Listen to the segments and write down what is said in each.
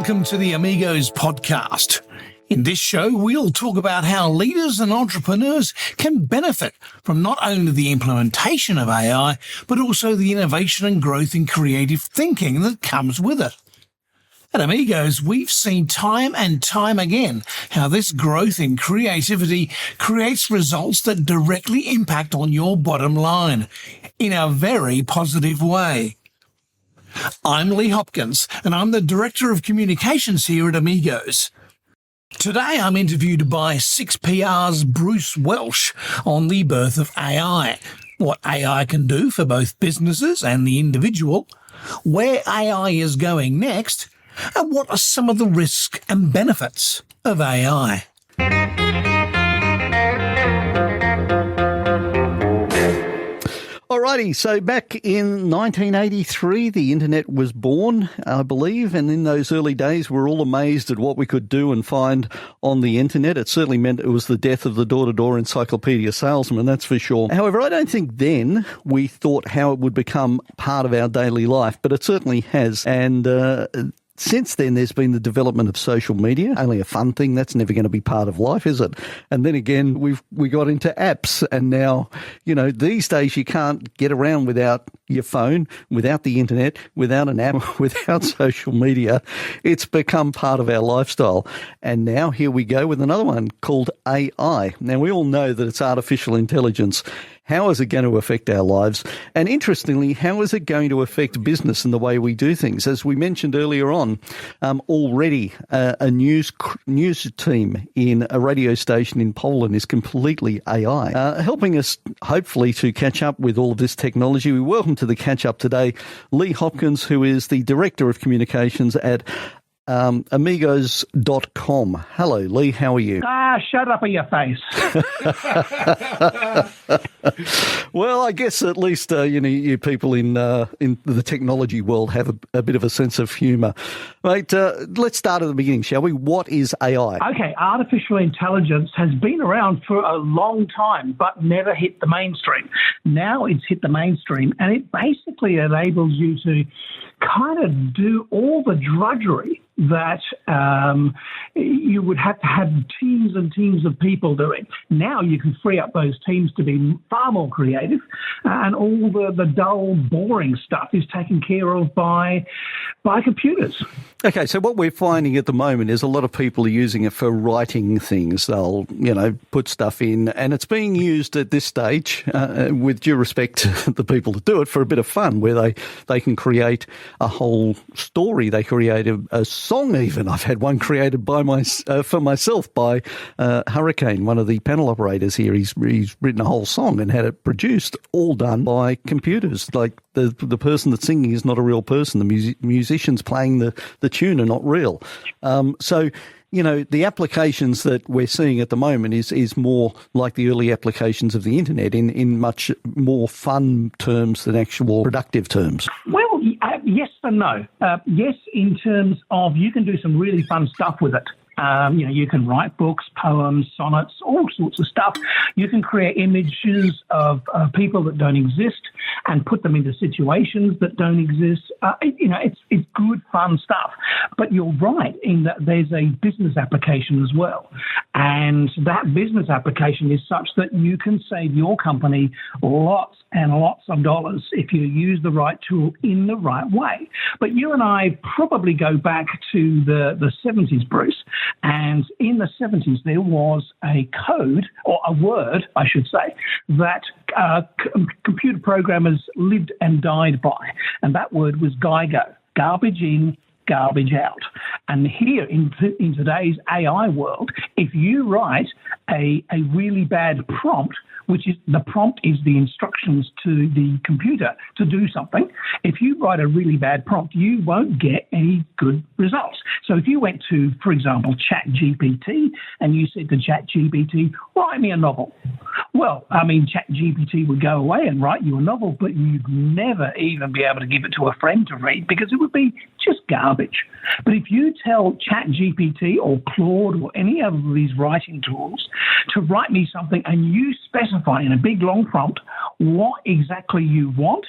welcome to the Amigos podcast. In this show, we'll talk about how leaders and entrepreneurs can benefit from not only the implementation of AI, but also the innovation and growth in creative thinking that comes with it. At Amigos, we've seen time and time again how this growth in creativity creates results that directly impact on your bottom line in a very positive way. I'm Lee Hopkins, and I'm the Director of Communications here at Amigos. Today, I'm interviewed by 6PR's Bruce Welsh on the birth of AI, what AI can do for both businesses and the individual, where AI is going next, and what are some of the risks and benefits of AI. Alrighty, so back in 1983, the internet was born, I believe, and in those early days, we're all amazed at what we could do and find on the internet. It certainly meant it was the death of the door-to-door encyclopedia salesman, that's for sure. However, I don't think then we thought how it would become part of our daily life, but it certainly has, and since then, there's been the development of social media. Only a fun thing. That's never going to be part of life, is it? And then again, we got into apps, and now, these days you can't get around without your phone, without the internet, without an app, without social media. It's become part of our lifestyle. And now here we go with another one called AI. Now, we all know that it's artificial intelligence. How is it going to affect our lives? And interestingly, how is it going to affect business and the way we do things? As we mentioned earlier on, already a news team in a radio station in Poland is completely AI, helping us hopefully to catch up with all of this technology. We welcome to the catch up today Lee Hopkins, who is the Director of Communications at amigos.com. Hello, Lee. How are you? Shut up in your face. Well, I guess at least, you people in the technology world have a bit of a sense of humour. Right, let's start at the beginning, shall we? What is AI? Okay, artificial intelligence has been around for a long time, but never hit the mainstream. Now it's hit the mainstream, and it basically enables you to kind of do all the drudgery that you would have to have teams and teams of people doing. Now you can free up those teams to be far more creative, and all the dull, boring stuff is taken care of by computers. Okay, so what we're finding at the moment is a lot of people are using it for writing things. They'll, put stuff in, and it's being used at this stage, with due respect to the people that do it, for a bit of fun, where they can create a whole story. They create a song even. I've had one created for myself by Hurricane, one of the panel operators here. He's written a whole song and had it produced, all done by computers. Like the person that's singing is not a real person. The musicians playing the tune are not real. So the applications that we're seeing at the moment is more like the early applications of the internet in much more fun terms than actual productive terms. Well, yes and no. Yes, in terms of you can do some really fun stuff with it. You can write books, poems, sonnets, all sorts of stuff. You can create images of people that don't exist and put them into situations that don't exist. It's good, fun stuff. But you're right in that there's a business application as well. And that business application is such that you can save your company lots and lots of dollars if you use the right tool in the right way. But you and I probably go back to the 70s, Bruce. And in the 70s, there was a code, or a word, I should say, that computer programmers lived and died by. And that word was GIGO, garbage in, garbage out. And here in today's AI world, if you write a really bad prompt, which is the prompt is the instructions to the computer to do something. If you write a really bad prompt, you won't get any good results. So if you went to, for example, ChatGPT and you said to ChatGPT, write me a novel. Well, ChatGPT would go away and write you a novel, but you'd never even be able to give it to a friend to read because it would be just garbage. But if you tell ChatGPT or Claude or any of these writing tools to write me something, and you specify in a big long prompt what exactly you want,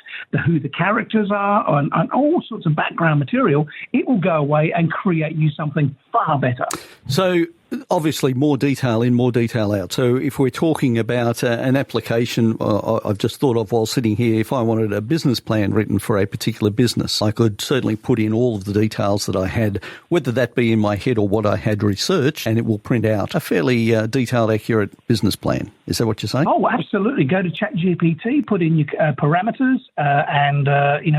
who the characters are, and all sorts of background material, it will go away and create you something far better. So obviously more detail in, more detail out. So if we're talking about an application, I've just thought of while sitting here, if I wanted a business plan written for a particular business, I could certainly put in all of the details that I had, whether that be in my head or what I had researched, and it will print out a fairly detailed, accurate business plan. Is that what you're saying? Oh, absolutely. Go to ChatGPT, put in your parameters and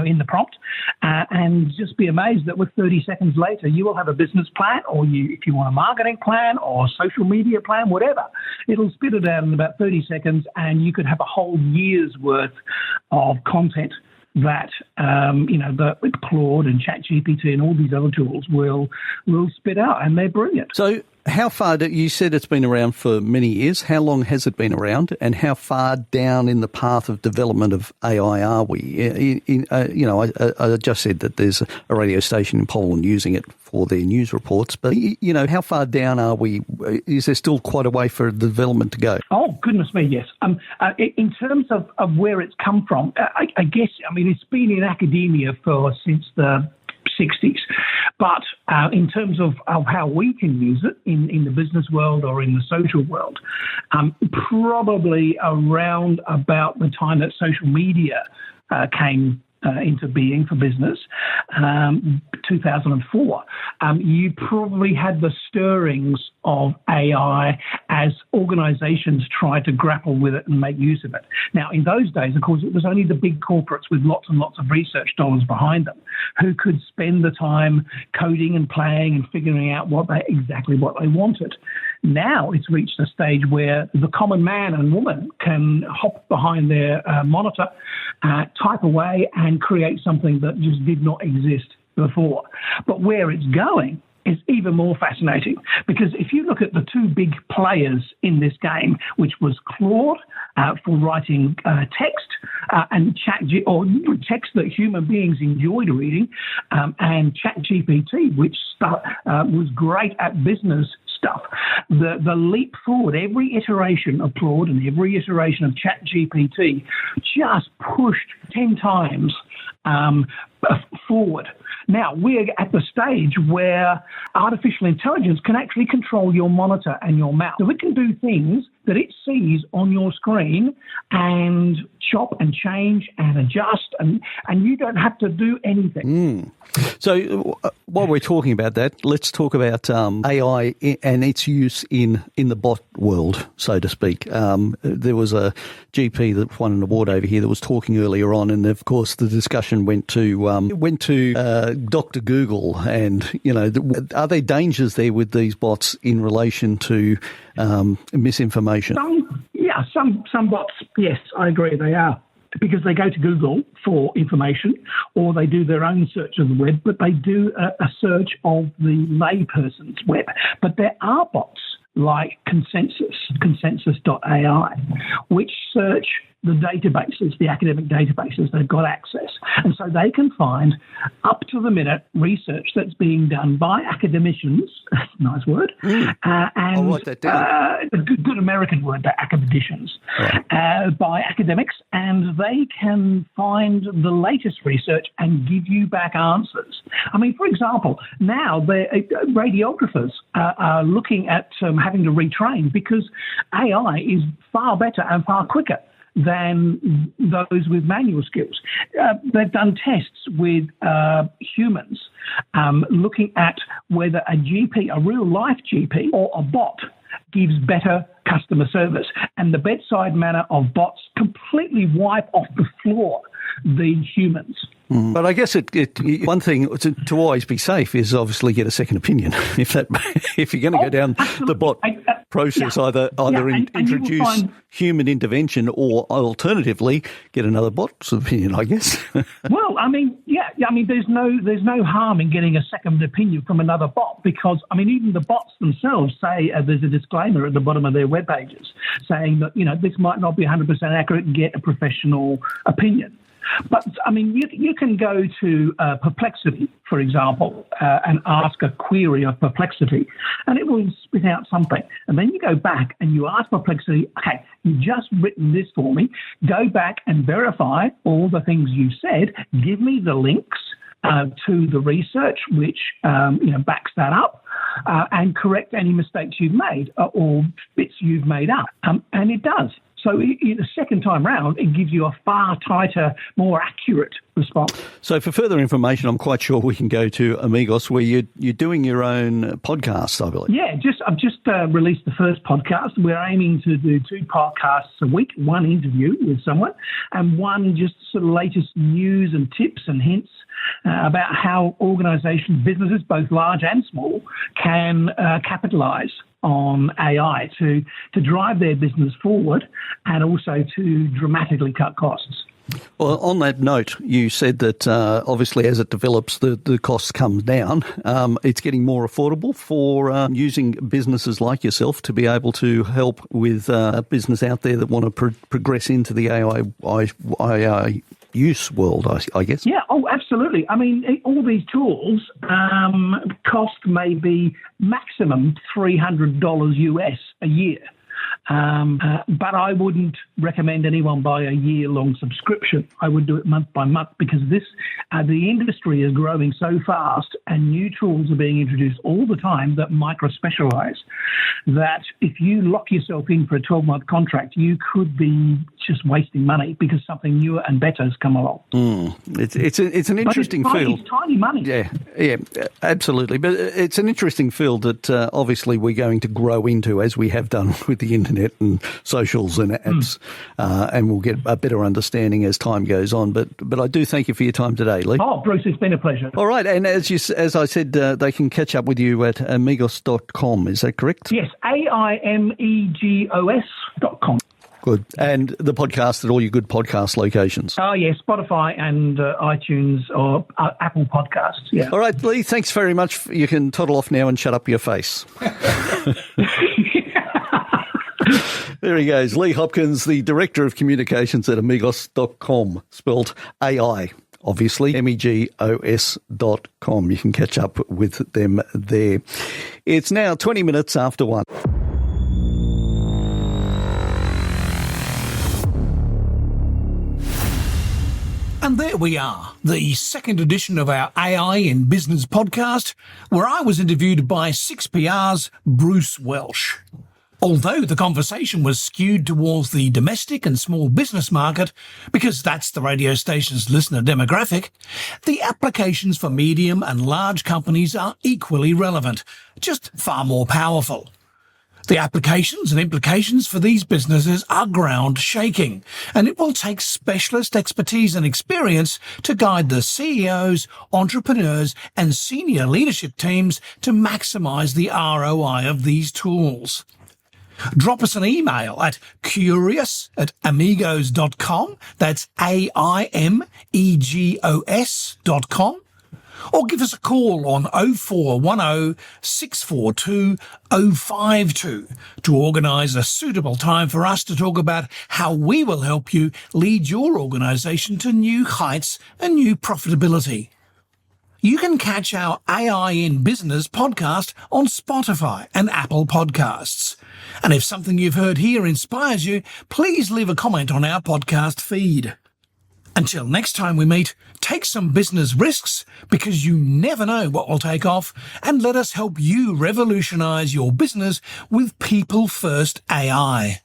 in the prompt, and just be amazed that with 30 seconds later, you will have a business plan, or if you want a marketing plan or social media plan, whatever. It'll spit it out in about 30 seconds, and you could have a whole year's worth of content that with Claude and ChatGPT and all these other tools will spit out, and they're brilliant. So how far, you said it's been around for many years. How long has it been around, and how far down in the path of development of AI are we? I just said that there's a radio station in Poland using it for their news reports, but, how far down are we? Is there still quite a way for the development to go? Oh, goodness me, yes. In terms of where it's come from, I guess, it's been in academia since the 60s. But in terms of how we can use it in the business world or in the social world, probably around about the time that social media came into being for business, 2004, you probably had the stirrings of AI as organizations tried to grapple with it and make use of it. Now, in those days, of course, it was only the big corporates with lots and lots of research dollars behind them who could spend the time coding and playing and figuring out exactly what they wanted. Now it's reached a stage where the common man and woman can hop behind their monitor, type away, and create something that just did not exist before. But where it's going is even more fascinating, because if you look at the two big players in this game, which was Claude for writing text and text that human beings enjoyed reading, and ChatGPT, which was great at business stuff. The leap forward, every iteration of Claude and every iteration of ChatGPT just pushed 10 times forward. Now, we're at the stage where artificial intelligence can actually control your monitor and your mouse. So it can do things that it sees on your screen and chop and change and adjust, and you don't have to do anything. So while we're talking about that, let's talk about AI and its use in the bot world, so to speak. There was a GP that won an award over here that was talking earlier on, and of course the discussion went to Dr. Google, and are there dangers there with these bots in relation to misinformation? Some bots, yes, I agree, they are. Because they go to Google for information, or they do their own search of the web, but they do a search of the layperson's web. But there are bots like consensus.ai, which search the databases, the academic databases. They've got access. And so they can find up-to-the-minute research that's being done by academicians, nice word, and I'll write that down. A good American word, the academicians, by academics, and they can find the latest research and give you back answers. For example, now the radiographers are looking at having to retrain because AI is far better and far quicker than those with manual skills. They've done tests with humans looking at whether a GP, a real-life GP, or a bot gives better customer service. And the bedside manner of bots completely wipe off the floor the humans. But I guess one thing to always be safe is obviously get a second opinion. If you're going to go down the bot process, either introduce human intervention or alternatively get another bot's opinion, I guess. Well, there's no harm in getting a second opinion from another bot, because even the bots themselves say there's a disclaimer at the bottom of their web pages saying that this might not be 100% accurate. Get a professional opinion. But, I mean, you can go to Perplexity, for example, and ask a query of Perplexity, and it will spit out something. And then you go back and you ask Perplexity, okay, you've just written this for me. Go back and verify all the things you said. Give me the links to the research which backs that up, and correct any mistakes you've made or bits you've made up. And it does. So the second time round, it gives you a far tighter, more accurate response. So for further information, I'm quite sure we can go to Amigos, where you're doing your own podcasts, I believe. Yeah, I've just released the first podcast. We're aiming to do 2 podcasts a week, 1 interview with someone, and 1 just sort of latest news and tips and hints about how organisations, businesses, both large and small, can capitalise on AI to drive their business forward and also to dramatically cut costs. Well, on that note, you said that obviously as it develops, the costs come down. It's getting more affordable for using businesses like yourself to be able to help with business out there that want to progress into the AI use world, I guess. Yeah, absolutely. I mean, all these tools cost maybe maximum $300 US a year. But I wouldn't recommend anyone buy a year-long subscription. I would do it month by month, because the industry is growing so fast and new tools are being introduced all the time that micro-specialize, that if you lock yourself in for a 12-month contract, you could be just wasting money because something newer and better has come along. It's an interesting field. It's tiny money. Yeah, absolutely. But it's an interesting field that obviously we're going to grow into, as we have done with the internet and socials and apps, and we'll get a better understanding as time goes on. But I do thank you for your time today, Lee. Oh, Bruce, it's been a pleasure. All right, and as I said, they can catch up with you at amigos.com. Is that correct? Yes, AIMEGOS.com. Good. And the podcast at all your good podcast locations. Oh, yeah, Spotify and iTunes or Apple Podcasts, yeah. All right, Lee, thanks very much. You can toddle off now and shut up your face. There he goes, Lee Hopkins, the Director of Communications at amigos.com, spelled AI, obviously, MEGOS.com. You can catch up with them there. It's now 20 minutes after 1. And there we are, the second edition of our AI in Business podcast, where I was interviewed by 6PR's Bruce Welsh. Although the conversation was skewed towards the domestic and small business market, because that's the radio station's listener demographic, the applications for medium and large companies are equally relevant, just far more powerful. The applications and implications for these businesses are ground-shaking, and it will take specialist expertise and experience to guide the CEOs, entrepreneurs, and senior leadership teams to maximise the ROI of these tools. Drop us an email at curious@amigos.com, that's AIMEGOS.com, or give us a call on 0410 642 052 to organise a suitable time for us to talk about how we will help you lead your organisation to new heights and new profitability. You can catch our AI in Business podcast on Spotify and Apple Podcasts. And if something you've heard here inspires you, please leave a comment on our podcast feed. Until next time we meet, take some business risks, because you never know what will take off, and let us help you revolutionise your business with People First AI.